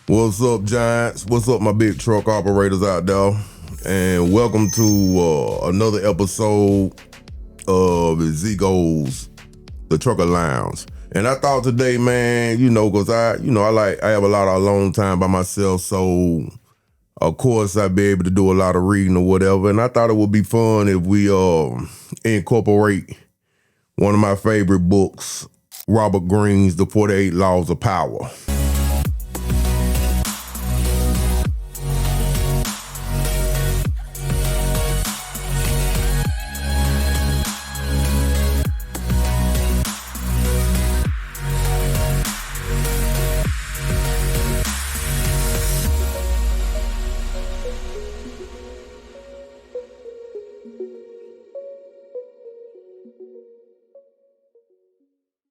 What's up, Giants? What's up, my big truck operators out there? And welcome to another episode of Zigo's The Trucker Lounge. And I thought today, man, cause I have a lot of alone time by myself, so of course I'd be able to do a lot of reading or whatever. And I thought it would be fun if we incorporate one of my favorite books, Robert Greene's The 48 Laws of Power.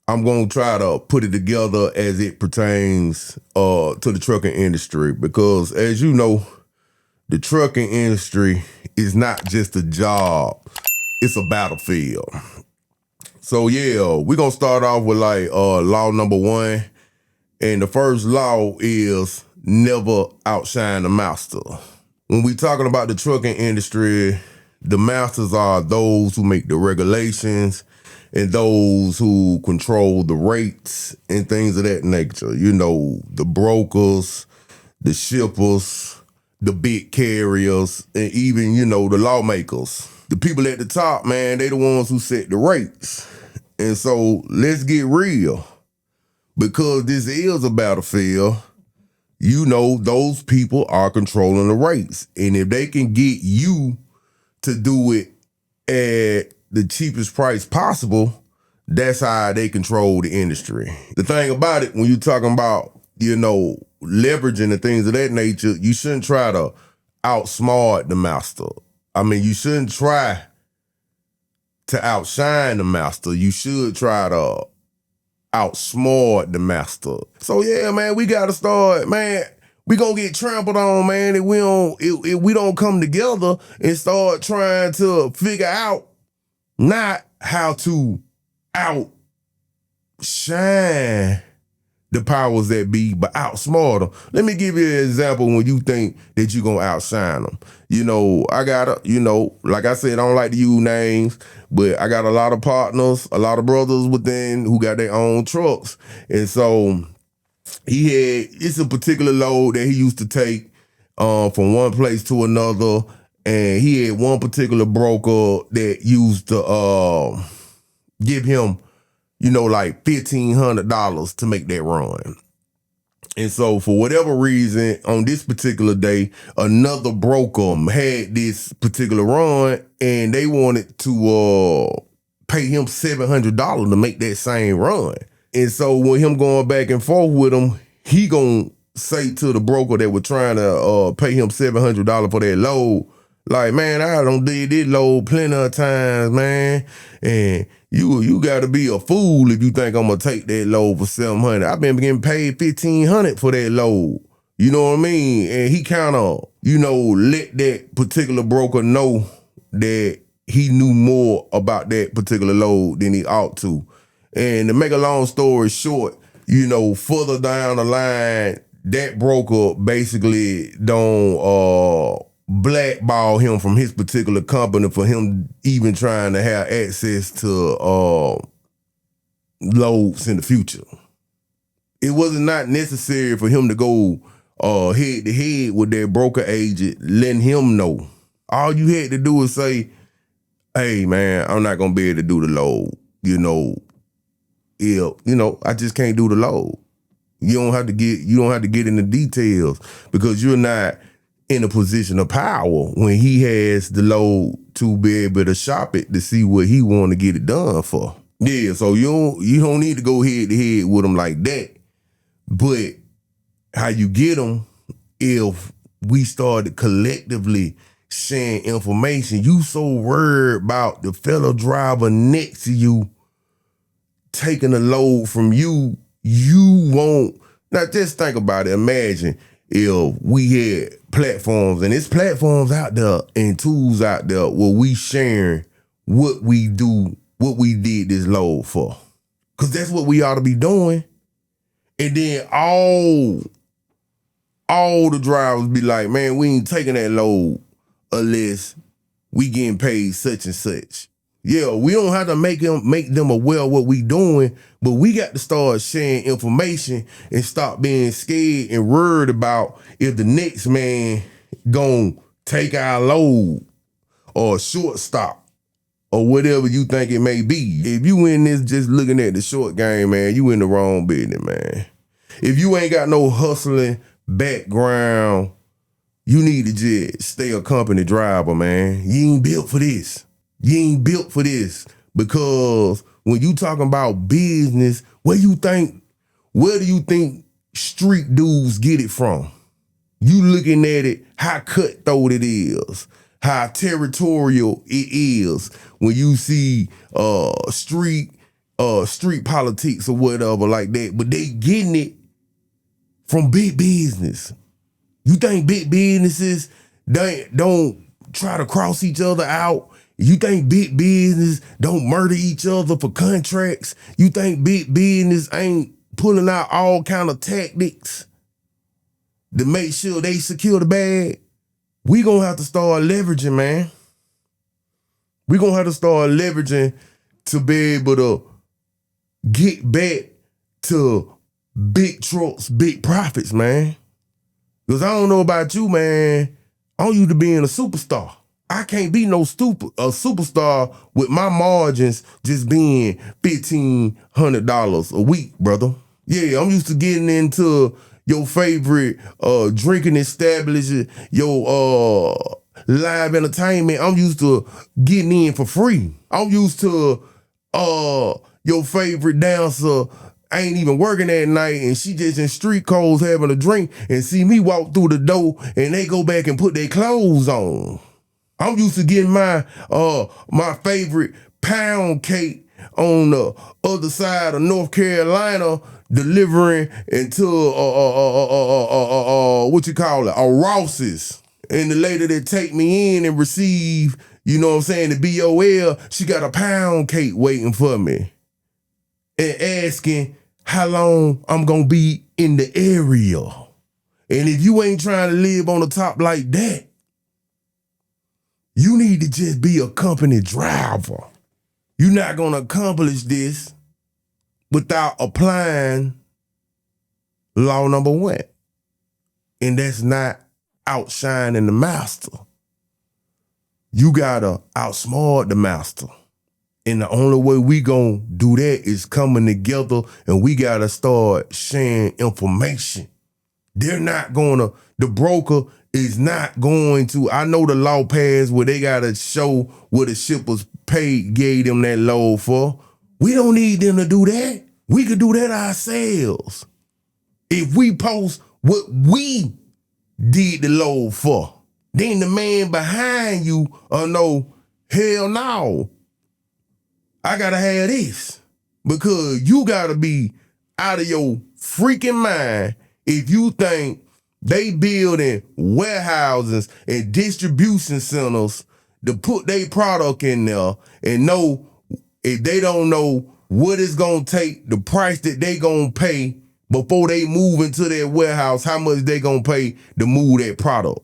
I'm going to try to put it together as it pertains to the trucking industry because, as you know, the trucking industry is not just a job. It's a battlefield. So, yeah, we're going to start off with, law number 1. And the first law is never outshine the master. When we're talking about the trucking industry, the masters are those who make the regulations and those who control the rates and things of that nature. You know, the brokers, the shippers, the big carriers, and even, the lawmakers. The people at the top, man, they the ones who set the rates. And so let's get real. Because this is a battlefield, those people are controlling the rates. And if they can get you to do it at the cheapest price possible, that's how they control the industry. The thing about it, when you're talking about, leveraging and things of that nature, you shouldn't try to outsmart the master. I mean, you shouldn't try to outshine the master. You should try to outsmart the master. So yeah, man, we gotta start, man. We gonna get trampled on, man, if we don't come together and start trying to figure out not how to outshine the powers that be, but outsmart them. Let me give you an example when you think that you're gonna outshine them. I gotta, like I said, I don't like to use names, but I got a lot of partners, a lot of brothers within who got their own trucks. And so it's a particular load that he used to take from one place to another. And he had one particular broker that used to give him, $1,500 to make that run. And so for whatever reason, on this particular day, another broker had this particular run and they wanted to pay him $700 to make that same run. And so with him going back and forth with him, he gonna say to the broker that was trying to pay him $700 for that load, like, man, I done did this load plenty of times, man. And you gotta be a fool if you think I'm gonna take that load for $700. I've been getting paid $1,500 for that load. You know what I mean? And he kind of, let that particular broker know that he knew more about that particular load than he ought to. And to make a long story short, further down the line, that broker basically don't blackball him from his particular company for him even trying to have access to loads in the future. It was not necessary for him to go head to head with that broker agent, letting him know. All you had to do is say, hey man, I'm not gonna be able to do the load. I just can't do the load. You don't have to get into details because you're not in a position of power when he has the load to be able to shop it to see what he want to get it done for. Yeah, so you don't need to go head to head with him like that. But how you get them, if we started collectively sharing information, you so worried about the fellow driver next to you taking a load from you, you won't. Now just think about it. Imagine if we had platforms, and it's platforms out there and tools out there where we sharing what we do, what we did this load for. Because that's what we ought to be doing. And then all all the drivers be like, man, we ain't taking that load unless we getting paid such and such. Yeah, we don't have to make them aware of what we doing, but we got to start sharing information and stop being scared and worried about if the next man gonna take our load or shortstop or whatever you think it may be. If you in this just looking at the short game, man, you in the wrong business, man. If you ain't got no hustling background, you need to just stay a company driver, man. You ain't built for this. You ain't built for this, because when you talking about business, where do you think street dudes get it from? You looking at it, how cutthroat it is, how territorial it is when you see street politics or whatever like that, but they getting it from big business. You think big businesses don't try to cross each other out? You think big business don't murder each other for contracts? You think big business ain't pulling out all kind of tactics to make sure they secure the bag? We gonna have to start leveraging, man. We gonna have to start leveraging to be able to get back to big trucks, big profits, man. Because I don't know about you, man. I'm used to being a superstar. I can't be a superstar with my margins just being $1,500 a week, brother. Yeah, I'm used to getting into your favorite drinking establishment, your live entertainment. I'm used to getting in for free. I'm used to your favorite dancer ain't even working that night and she just in street clothes having a drink and see me walk through the door and they go back and put their clothes on. I'm used to getting my favorite pound cake on the other side of North Carolina, delivering into what you call it, a Ross's. And the lady that take me in and receive, you know what I'm saying, the BOL, she got a pound cake waiting for me and asking how long I'm gonna be in the area. And if you ain't trying to live on the top like that, you need to just be a company driver. You're not gonna accomplish this without applying law number 1. And that's not outshining the master. You gotta outsmart the master. And the only way we gonna do that is coming together, and we gotta start sharing information. The broker is not going to, I know the law passed where they gotta show what the shippers gave them that load for. We don't need them to do that. We could do that ourselves. If we post what we did the load for, then the man behind you know, hell no, I gotta have this. Because you gotta be out of your freaking mind if you think they building warehouses and distribution centers to put their product in there and know, if they don't know what it's gonna take, the price that they gonna pay before they move into their warehouse, how much they gonna pay to move that product.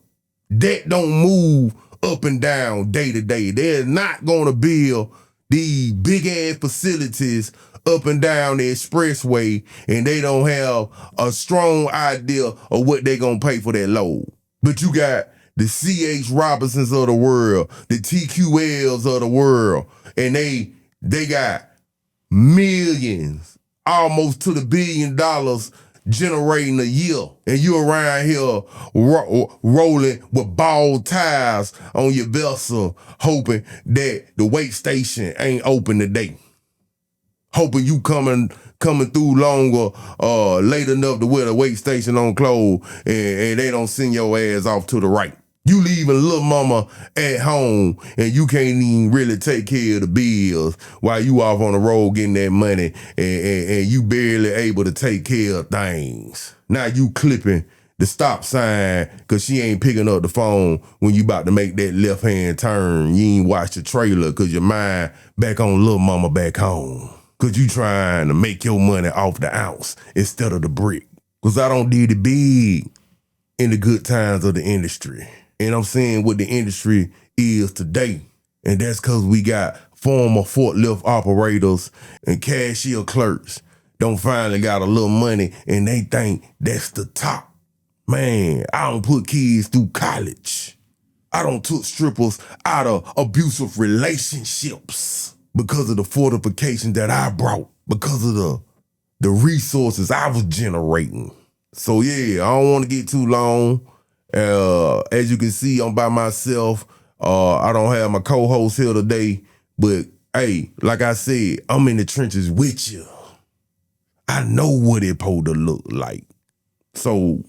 That don't move up and down day to day. They're not gonna build these big ass facilities up and down the expressway and they don't have a strong idea of what they gonna pay for that load. But you got the C.H. Robinsons of the world, the TQLs of the world, and they got millions, almost to the $1 billion generating a year. And you around here rolling with bald tires on your vessel, hoping that the weight station ain't open today. Hoping you coming through longer, late enough to wear the weight station on clothes and they don't send your ass off to the right. You leaving little mama at home and you can't even really take care of the bills while you off on the road getting that money and you barely able to take care of things. Now you clipping the stop sign because she ain't picking up the phone when you about to make that left-hand turn. You ain't watch the trailer because your mind back on little mama back home. Because you trying to make your money off the ounce instead of the brick. Because I don't need it big in the good times of the industry. And I'm saying what the industry is today. And that's because we got former forklift operators and cashier clerks don't finally got a little money and they think that's the top. Man, I don't put kids through college. I don't took strippers out of abusive relationships because of the fortification that I brought, because of the resources I was generating. So yeah, I don't want to get too long. As you can see, I'm by myself. I don't have my co-host here today, but hey, like I said, I'm in the trenches with you. I know what it supposed to look like. So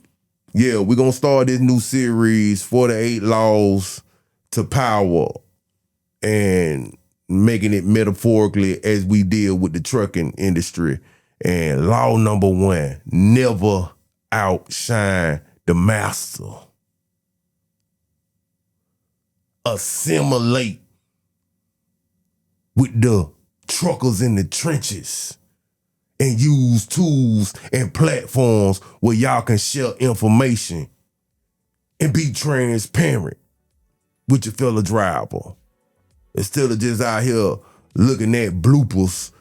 yeah, we're gonna start this new series, 48 Laws to Power, and making it metaphorically as we deal with the trucking industry. And law number 1, never outshine the master. Assimilate with the truckers in the trenches and use tools and platforms where y'all can share information and be transparent with your fellow driver. Instead of just out here looking at bloopers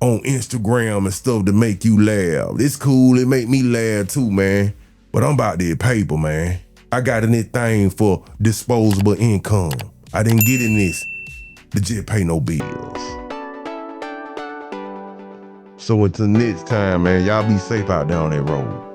on Instagram and stuff to make you laugh. It's cool, it make me laugh too, man. But I'm about that paper, man. I got in this thing for disposable income. I didn't get in this to just pay no bills. So until next time, man, y'all be safe out there on that road.